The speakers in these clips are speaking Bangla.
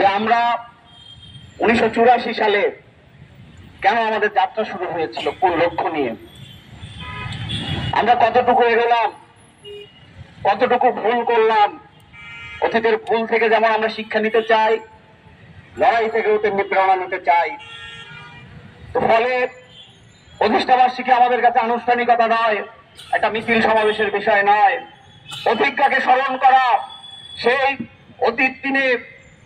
যে আমরা 1984 সালে কেন আমাদের যাত্রা শুরু হয়েছিল, কোন লক্ষ্য নিয়ে, আমরা কতটুকু এগোলাম, কতটুকু ভুল করলাম। অতীতের ভুল থেকে যেমন আমরা শিক্ষা নিতে চাই, লড়াই থেকেও তেমনি প্রেরণা নিতে চাই। তো ফলে প্রতিষ্ঠাবার্ষিকী আমাদের কাছে আনুষ্ঠানিকতা নয়, একটা মিছিল সমাবেশের বিষয় নয়। অভিজ্ঞতাকে স্মরণ করা, সেই অতীত দিনে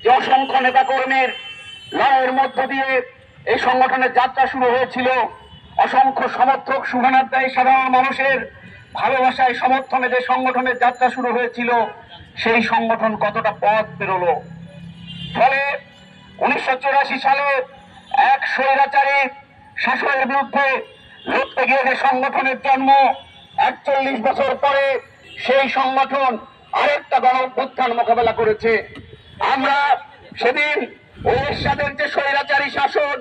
যে অসংখ্য নেতা কর্মীর লড়াইয়ের মধ্য দিয়ে এই সংগঠনের যাত্রা শুরু হয়েছিল, অসংখ্য সমর্থক শুভানুধ্যায়ী সাধারণ মানুষের ভালোবাসায় সমর্থনে যে সংগঠনের যাত্রা শুরু হয়েছিল, সেই সংগঠন কতটা পথ পেরোলো। ফলে 1984 সালে এক স্বৈরাচারী শাসনের বিরুদ্ধে লড়তে গিয়ে যে সংগঠনের জন্ম, 41 বছর পরে সেই সংগঠন আরেকটা গণ অভ্যুত্থান মোকাবেলা করেছে। আমরা সেদিন ওড়িশাদের যে স্বৈরাচারী শাসন,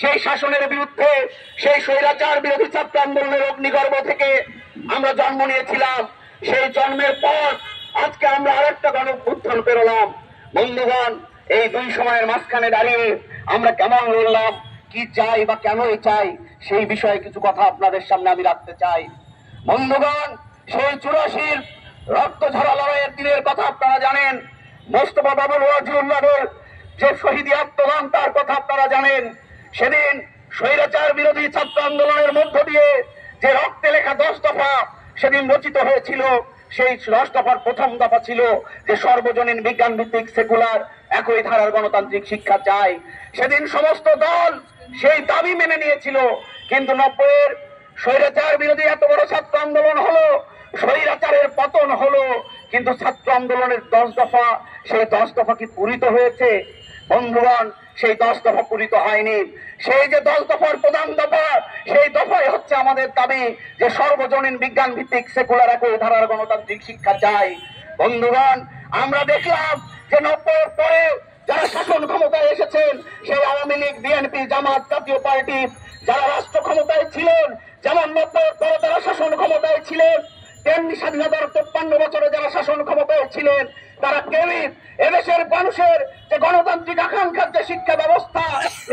সেই শাসনের বিরুদ্ধে, সেই স্বৈরাচার বিরোধী ছাত্র আন্দোলনের অগ্নিগর্ভ থেকে আমরা জন্ম নিয়েছিলাম। সেই জন্মের পর আজকে আমরা আরেকটা গণ অভ্যুত্থান পেরোলাম। বন্ধুগণ, এই দুই সময়ের মাঝখানে দাঁড়িয়ে আমরা কেমন লড়লাম, কি চাই বা কেনই চাই, সেই বিষয়ে কিছু কথা আপনাদের সামনে আমি রাখতে চাই। বন্ধুগণ, সেই 84 রক্ত ঝরা লড়াইয়ের দিনের কথা আপনারা জানেন। মোস্তফা বাবুল ওয়াজিউল্লাহর যে শহীদ আত্মদান, তার কথা আপনারা জানেন। সেদিন স্বৈরাচার বিরোধী ছাত্র আন্দোলনের মধ্য দিয়ে যে রক্তে লেখা 10 দফা সেদিন রচিত হয়েছিল, সেই 10 দফার প্রথম দফা ছিল যে সর্বজনীন বিজ্ঞান ভিত্তিক সেকুলার একই ধারার গণতান্ত্রিক শিক্ষা চাই। সেদিন সমস্ত দল সেই দাবি মেনে নিয়েছিল, কিন্তু 90-এর স্বৈরাচার বিরোধী এত বড় ছাত্র আন্দোলন হলো, স্বৈরাচারের পতন হলো, কিন্তু ছাত্র আন্দোলনের 10 দফা, সেই 10 দফা কি পূরিত হয়েছে? বন্ধুগণ, সেই 10 দফা পূরিত হয়নি। সেই যে 10 দফার প্রধান দফা, সেই দফাই হচ্ছে আমাদের দাবি যে সর্বজনীন বিজ্ঞান ভিত্তিক সেকুলার একই ধারার গণতান্ত্রিক শিক্ষা চাই। বন্ধুগণ, আমরা দেখলাম যে 90-এর পরে যারা শাসন ক্ষমতায় এসেছেন, সেই আওয়ামী লীগ, বিএনপি, জামাত, জাতীয় পার্টি, যারা রাষ্ট্র ক্ষমতায় ছিলেন, যেমন 90-এর পরে তারা শাসন ক্ষমতায় ছিলেন, তেমনি স্বাধীনতার 53 বছরে যারা শাসন ক্ষমতায় ছিলেন, তারা কেউই এদেশের মানুষের যে গণতান্ত্রিক আকাঙ্ক্ষার যে শিক্ষা ব্যবস্থা,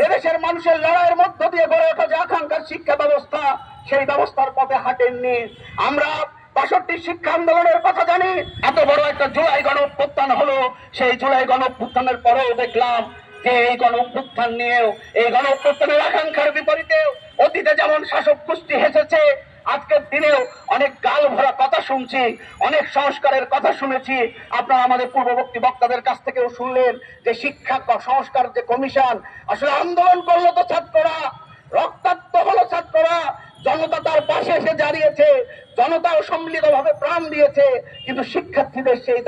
এদেশের মানুষের লড়াইয়ের মধ্য দিয়ে গড়ে ওঠা যে আকাঙ্ক্ষার শিক্ষা ব্যবস্থা, সেই ব্যবস্থার পথে হাঁটেননি। আমরা ৬২ শিক্ষা আন্দোলনের কথা জানি। এত বড় একটা জুলাই গণ অভ্যুত্থান হলো, সেই জুলাই গণ অভ্যুত্থানের পরেও দেখলাম যে এই গণ অভ্যুত্থান নিয়েও, এই গণ অভ্যুত্থানের আকাঙ্ক্ষার বিপরীতেও অতীতে যেমন শাসক গোষ্ঠী হেসেছে, আজকের দিনেও অনেক গাল ভরা কথা শুনছি, অনেক সংস্কারের কথা শুনেছি। আপনারা আমাদের পূর্ববর্তী বক্তাদের কাছ থেকেও শুনলেন যে শিক্ষা সংস্কার যে কমিশন, আসলে আন্দোলন করলো তো ছাত্ররা, রক্তাক্ত হলো ছাত্ররা, জনতা তার পাশে এসে দাঁড়িয়েছে, জনতাও সম্মিলিতভাবে প্রাণ দিয়েছে, কিন্তু শিক্ষার্থীদের সেই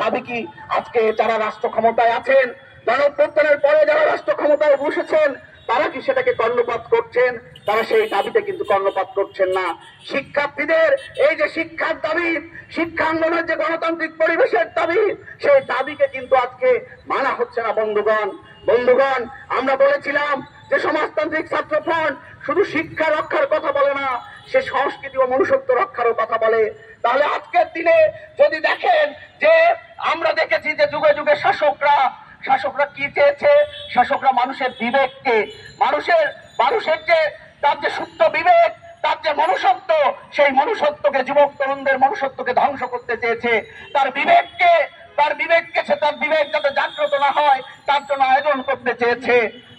দাবি কি আজকে যারা রাষ্ট্র ক্ষমতায় আছেন, গণঅভ্যুত্থানের পরে যারা রাষ্ট্র ক্ষমতায় বসেছেন, তারা কি সেটাকে কর্ণপাত করছেন? তারা সেই দাবিতে কিন্তু কর্ণপাত করছেন না। শিক্ষার্থীদের এই যে শিক্ষার দাবি, শিক্ষা আন্দোলনের যে গণতান্ত্রিক পরিবেশের দাবি, সেই দাবিকে কিন্তু আজকে মানা হচ্ছে না। বন্ধুগণ, আমরা বলেছিলাম যে সমাজতান্ত্রিক ছাত্র ফ্রন্ট শুধু শিক্ষা রক্ষার কথা বলে না, সে সংস্কৃতি ও মনুষ্যত্ব রক্ষারও কথা বলে। তাহলে আজকের দিনে যদি দেখেন যে আমরা দেখেছি যে যুগে যুগে শাসকরা কি চেয়েছে, শাসকরা মানুষের বিবেককে, মানুষের যে তার যে সুপ্ত বিবেক, তার যে মনুষ্যত্ব, সেই মনুষ্যত্বকে, যুবক তরুণদের মনুষ্যত্বকে ধ্বংস করতে চেয়েছে। তার বিবেক যাতে জাগ্রত না হয়, তার জন্য আয়োজন করতে চেয়েছে।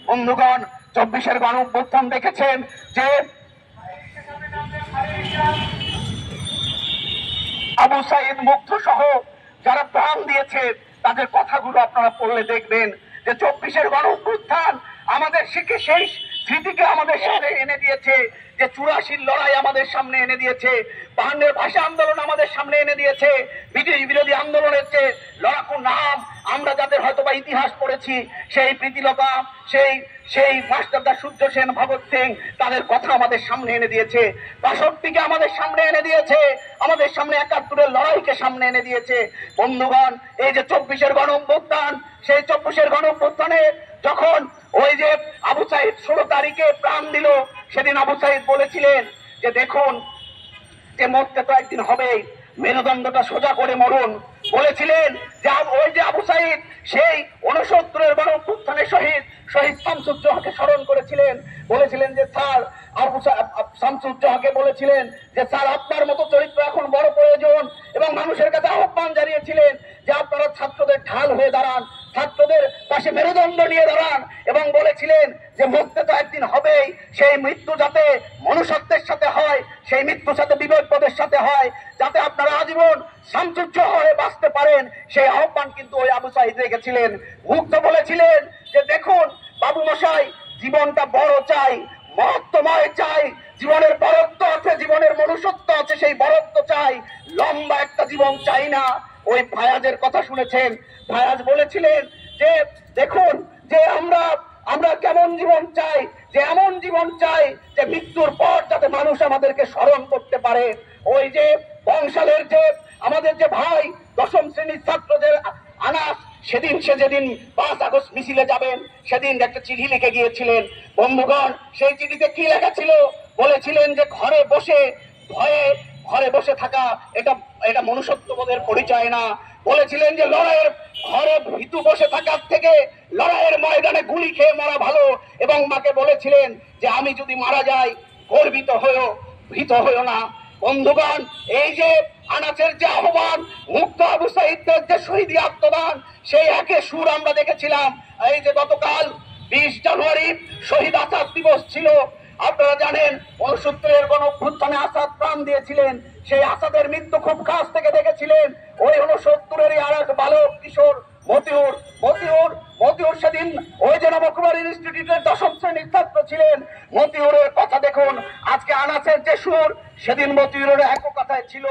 বন্ধুগণ, 24-এর গণ অভ্যুত্থান দেখেছেন যে আবু সাইদ মুগ্ধ সহ যারা প্রাণ দিয়েছে, তাদের কথাগুলো আপনারা পড়লে দেখবেন যে 24-এর গণ অভ্যুত্থান আমাদের সেই স্মৃতিকে আমাদের সামনে এনে দিয়েছে, যে 84-র লড়াই আমাদের সামনে এনে দিয়েছে, 52-এর ভাষা আন্দোলন আমাদের সামনে এনে দিয়েছে, ব্রিটিশ বিরোধী আন্দোলনের যে লড়াকু নাম আমরা যাদের হয়তো বা ইতিহাস পড়েছি, সেই প্রীতিলতা, সেই মাস্টারদা সূর্য সেন, ভগৎ সিং, তাদের কথা আমাদের সামনে এনে দিয়েছে, ৬২-কে আমাদের সামনে এনে দিয়েছে, আমাদের সামনে ৭১-এর লড়াইকে সামনে এনে দিয়েছে। বন্ধুগণ, এই যে 24-এর গণ অভ্যুত্থান, সেই 24-এর গণ অভ্যুত্থানে যখন ওই যে আবু সাইদ 16 তারিখে প্রাণ দিল, সেদিন আবু সাইদ বলেছিলেন যে দেখুন, যে মরতে তো একদিন হবেই, মেরুদণ্ডটা সোজা করে মরুন, বলেছিলেন যে ওই যে আবু সাইদ সেই 69-এর গণঅভ্যুত্থানে শহীদ শামসুজ্জোহাকে স্মরণ করেছিলেন, বলেছিলেন যে স্যার শামসুজ্জোহাকে বলেছিলেন যে স্যার আপনার মতো চরিত্র এখন বড় প্রয়োজন, এবং মানুষের কাছে আহ্বান জানিয়েছিলেন যে আপনারা ছাত্রদের ঢাল হয়ে দাঁড়ান, ছাত্রদের পাশে মেরুদণ্ড নিয়ে দাঁড়ান, এবং বলেছিলেন যে মৃত্যু তো একদিন হবেই, সেই মৃত্যু যাতে মনুষ্যত্বের সাথে হয়, সেই মৃত্যু সাথে বিবেকবোধের সাথে হয়, যাতে আপনারা আজীবন শামসুজ্জোহা হয়ে বাঁচতে পারেন, সেই আহ্বান কিন্তু ওই আবু সাইদ রেখেছিলেন। মুগ্ধ বলেছিলেন যে দেখুন বাবু মশাই, জীবনটা বড় চাই, মহত্বময় চাই, জীবনের বরত্ব আছে, জীবনের মনুষ্যত্ব আছে, সেই বরত্ব চাই, লম্বা একটা জীবন চাই না। ওই ফায়াজের কথা শুনেছেন, ফায়াজ বলেছিলেন যে দেখুন যে আমরা কেমন জীবন চাই, যে এমন জীবন চাই যে মৃত্যুর পর যাতে মানুষ আমাদেরকে স্মরণ করতে পারে। ওই যে বংশালের যে আমাদের যে ভাই 10ম শ্রেণীর ছাত্রদের আনাস, সে যেদিন 5 আগস্ট মিছিলে যাবেন সেদিন একটা চিঠি লিখে গিয়েছিলেন। বন্ধুগণ, সেই চিঠিতে কি লেখা ছিল? বলেছিলেন যে ঘরে বসে থাকা এটা মনুষ্যত্ববোধের পরিচয় না। বলেছিলেন যে লড়াইয়ের ঘরে ভীতু বসে থাকার থেকে লড়াইয়ের ময়দানে গুলি খেয়ে মরা ভালো, এবং মাকে বলেছিলেন যে আমি যদি মারা যাই গর্বিত হয়েও ভীত হয়েও না। বন্ধুগণ, এই যে আনাসের যে আহ্বান, মুক্ত আবু সাইদের যে শহীদ আত্মদান, সেই একে সুর আমরা দেখেছিলাম। এই যে গতকাল 20 জানুয়ারি শহীদ আসাদ দিবস ছিল, আপনারা জানেন 69-এর গণঅভ্যুত্থানে আসাদ প্রাণ দিয়েছিলেন, সেই আসাদের মৃত্যু খুব কাছ থেকে দেখেছিলেন। ওই 69-এরই আর এক বালক কিশোর মতিউর সেদিন ওই যে নবকুমার ইনস্টিটিউটের 10ম শ্রেণীর ছাত্র ছিলেন। মতিউরের কথা দেখুন, আজকে আনাসের যে সুর, সেদিন মতিউরের এক কথায় ছিল